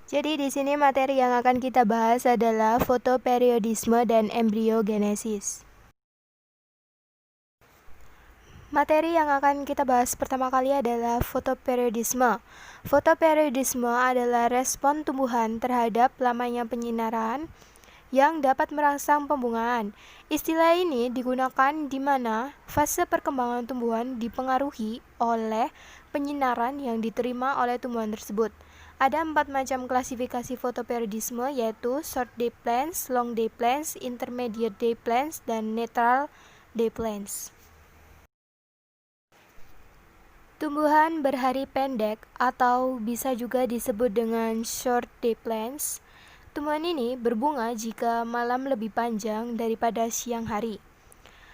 Jadi di sini materi yang akan kita bahas adalah fotoperiodisme dan embriogenesis. Materi yang akan kita bahas pertama kali adalah fotoperiodisme. Fotoperiodisme adalah respon tumbuhan terhadap lamanya penyinaran yang dapat merangsang pembungaan. Istilah ini digunakan di mana fase perkembangan tumbuhan dipengaruhi oleh penyinaran yang diterima oleh tumbuhan tersebut. Ada 4 macam klasifikasi fotoperiodisme, yaitu short day plants, long day plants, intermediate day plants, dan neutral day plants. Tumbuhan berhari pendek atau bisa juga disebut dengan short day plants. Tumbuhan ini berbunga jika malam lebih panjang daripada siang hari,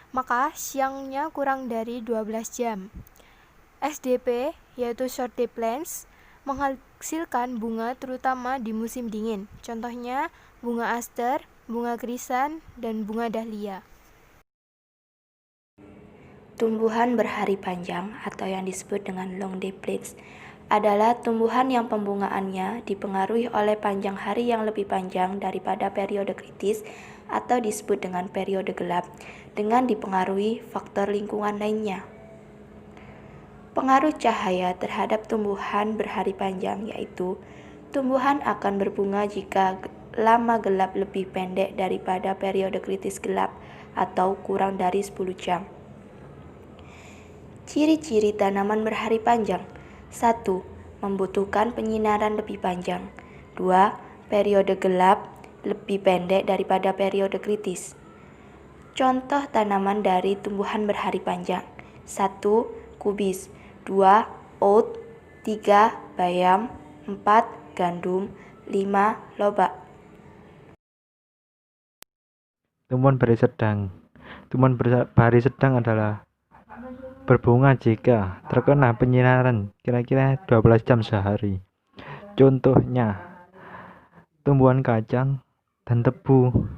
maka siangnya kurang dari 12 jam. SDP, yaitu short day plants, menghasilkan bunga terutama di musim dingin. Contohnya bunga aster, bunga krisan, dan bunga dahlia. Tumbuhan berhari panjang atau yang disebut dengan long day plants adalah tumbuhan yang pembungaannya dipengaruhi oleh panjang hari yang lebih panjang daripada periode kritis atau disebut dengan periode gelap dengan dipengaruhi faktor lingkungan lainnya. Pengaruh cahaya terhadap tumbuhan berhari panjang yaitu tumbuhan akan berbunga jika lama gelap lebih pendek daripada periode kritis gelap atau kurang dari 10 jam. Ciri-ciri tanaman berhari panjang. 1. Membutuhkan penyinaran lebih panjang. 2. Periode gelap lebih pendek daripada periode kritis. Contoh tanaman dari tumbuhan berhari panjang. 1. Kubis. 2. Oat. 3. Bayam. 4. Gandum. 5. Lobak. Tumbuhan berhari sedang. Tumbuhan berhari sedang adalah berbunga jika terkena penyinaran kira-kira 12 jam sehari. Contohnya tumbuhan kacang dan tebu.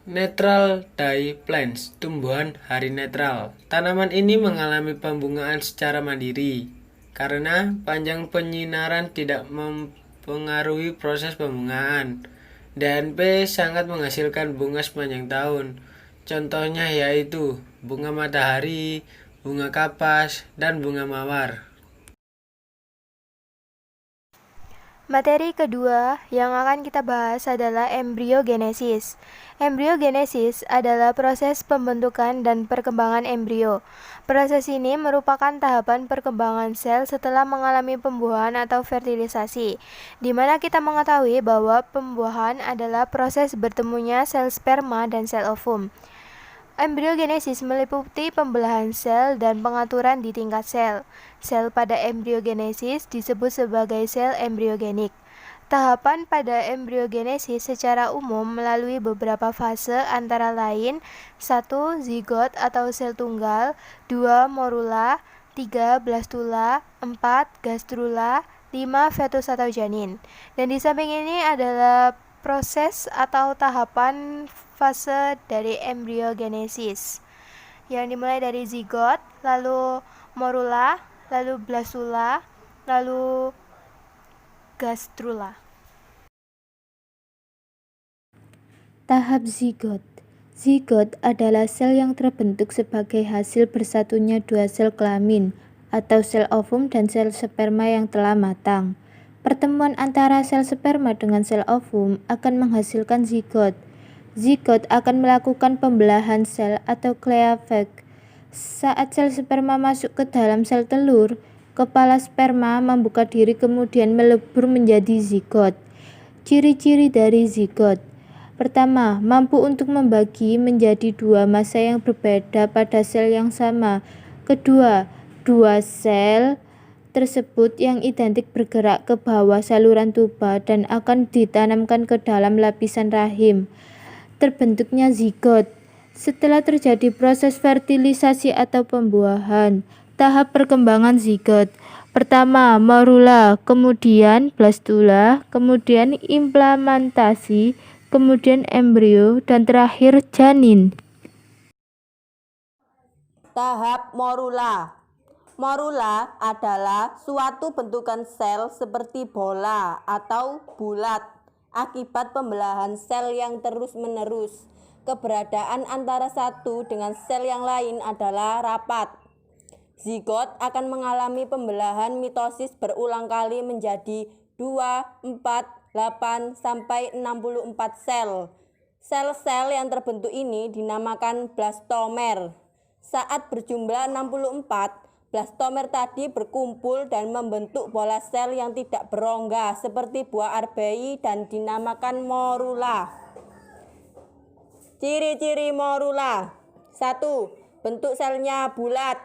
Neutral day plants, tumbuhan hari netral. Tanaman ini mengalami pembungaan secara mandiri karena panjang penyinaran tidak mempengaruhi proses pembungaan. DNP sangat menghasilkan bunga sepanjang tahun. Contohnya yaitu bunga matahari, bunga kapas, dan bunga mawar. Materi kedua yang akan kita bahas adalah embriogenesis. Embriogenesis adalah proses pembentukan dan perkembangan embrio. Proses ini merupakan tahapan perkembangan sel setelah mengalami pembuahan atau fertilisasi, di mana kita mengetahui bahwa pembuahan adalah proses bertemunya sel sperma dan sel ovum. Embriogenesis meliputi pembelahan sel dan pengaturan di tingkat sel. Sel pada embriogenesis disebut sebagai sel embriogenik. Tahapan pada embriogenesis secara umum melalui beberapa fase antara lain 1. Zigot atau sel tunggal, 2. Morula, 3. blastula, 4. gastrula, 5. fetus atau janin. Dan di samping ini adalah proses atau tahapan fase dari embriogenesis yang dimulai dari zigot, lalu morula, lalu blastula, lalu gastrula. Tahap zigot. Zigot adalah sel yang terbentuk sebagai hasil bersatunya dua sel kelamin atau sel ovum dan sel sperma yang telah matang. Pertemuan antara sel sperma dengan sel ovum akan menghasilkan zigot. Zigot akan melakukan pembelahan sel atau cleavage. Saat sel sperma masuk ke dalam sel telur, kepala sperma membuka diri kemudian melebur menjadi zigot. Ciri-ciri dari zigot. Pertama, mampu untuk membagi menjadi dua massa yang berbeda pada sel yang sama. Kedua, dua sel tersebut yang identik bergerak ke bawah saluran tuba dan akan ditanamkan ke dalam lapisan rahim. Terbentuknya zigot. Setelah terjadi proses fertilisasi atau pembuahan, tahap perkembangan zigot. Pertama, morula, kemudian blastula, kemudian implementasi, kemudian embrio, dan terakhir janin. Tahap morula. Morula adalah suatu bentukan sel seperti bola atau bulat akibat pembelahan sel yang terus-menerus. Keberadaan antara satu dengan sel yang lain adalah rapat. Zigot akan mengalami pembelahan mitosis berulang kali menjadi 2, 4, 8, sampai 64 sel. Sel-sel yang terbentuk ini dinamakan blastomer. Saat berjumlah 64, blastomer tadi berkumpul dan membentuk bola sel yang tidak berongga seperti buah arbei dan dinamakan morula. Ciri-ciri morula: 1. Bentuk selnya bulat.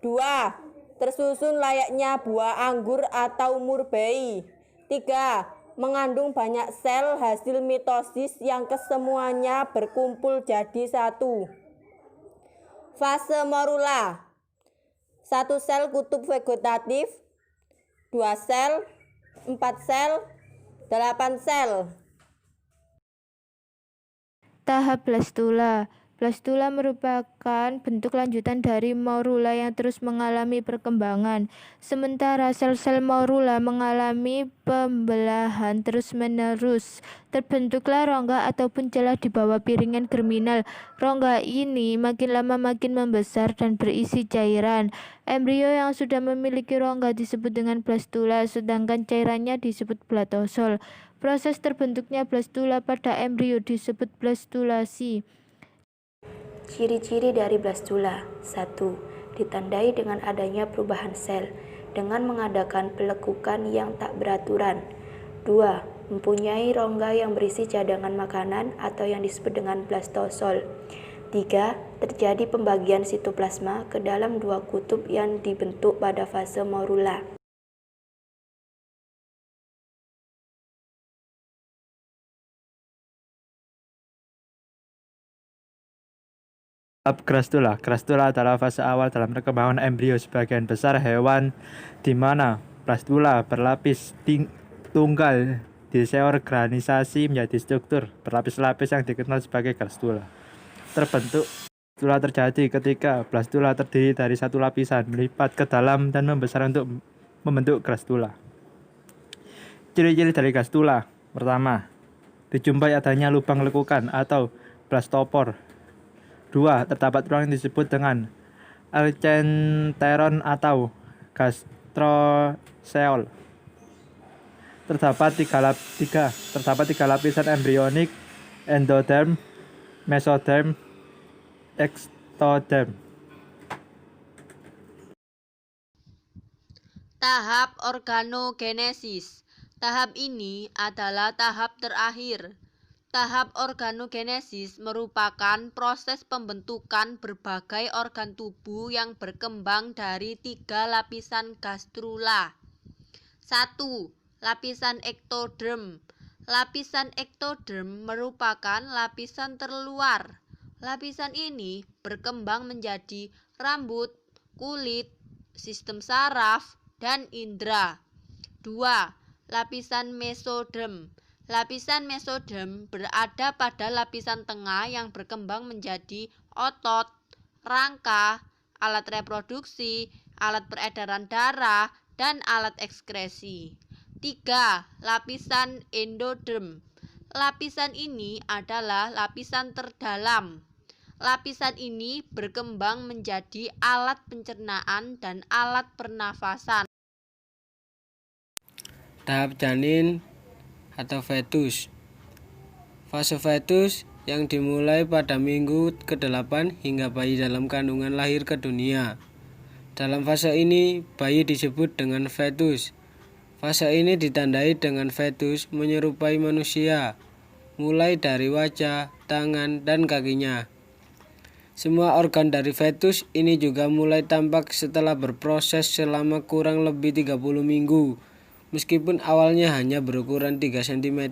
2. Tersusun layaknya buah anggur atau murbei. 3. Mengandung banyak sel hasil mitosis yang kesemuanya berkumpul jadi satu. Fase morula: 1 sel kutub vegetatif, 2 sel, 4 sel, 8 sel. Tahap blastula. Blastula merupakan bentuk lanjutan dari morula yang terus mengalami perkembangan. Sementara sel-sel morula mengalami pembelahan terus-menerus. Terbentuklah rongga ataupun celah di bawah piringan germinal. Rongga ini makin lama makin membesar dan berisi cairan. Embrio yang sudah memiliki rongga disebut dengan blastula, sedangkan cairannya disebut blatosol. Proses terbentuknya blastula pada embrio disebut blastulasi. Ciri-ciri dari blastula: 1. Ditandai dengan adanya perubahan sel dengan mengadakan pelekukan yang tak beraturan. 2. Mempunyai rongga yang berisi cadangan makanan atau yang disebut dengan blastosol. 3. Terjadi pembagian sitoplasma ke dalam 2 kutub yang dibentuk pada fase morula. Tahap grastula. Grastula adalah fase awal dalam perkembangan embrio sebagian besar hewan di mana blastula berlapis tunggal diseorganisasi menjadi struktur berlapis-lapis yang dikenal sebagai grastula. Terbentuk blastula terjadi ketika blastula terdiri dari satu lapisan melipat ke dalam dan membesar untuk membentuk grastula. Ciri-ciri dari grastula: pertama, dijumpai adanya lubang lekukan atau blastopor. 2. Terdapat ruang yang disebut dengan alcenteron atau gastroseol. Terdapat tiga lapisan embrionik: endoderm, mesoderm, ektoderm. Tahap organogenesis. Tahap ini adalah tahap terakhir. Tahap organogenesis merupakan proses pembentukan berbagai organ tubuh yang berkembang dari 3 lapisan gastrula. 1. Lapisan ektoderm. Lapisan ektoderm merupakan lapisan terluar. Lapisan ini berkembang menjadi rambut, kulit, sistem saraf, dan indera. 2. Lapisan mesoderm. Lapisan mesoderm berada pada lapisan tengah yang berkembang menjadi otot, rangka, alat reproduksi, alat peredaran darah, dan alat ekskresi. 3. Lapisan endoderm. Lapisan ini adalah lapisan terdalam. Lapisan ini berkembang menjadi alat pencernaan dan alat pernafasan. Tahap janin atau fetus. Fase fetus yang dimulai pada minggu ke-8 hingga bayi dalam kandungan lahir ke dunia. Dalam fase ini, bayi disebut dengan fetus. Fase ini ditandai dengan fetus menyerupai manusia, mulai dari wajah, tangan, dan kakinya. Semua organ dari fetus ini juga mulai tampak setelah berproses selama kurang lebih 30 minggu. Meskipun awalnya hanya berukuran 3 cm.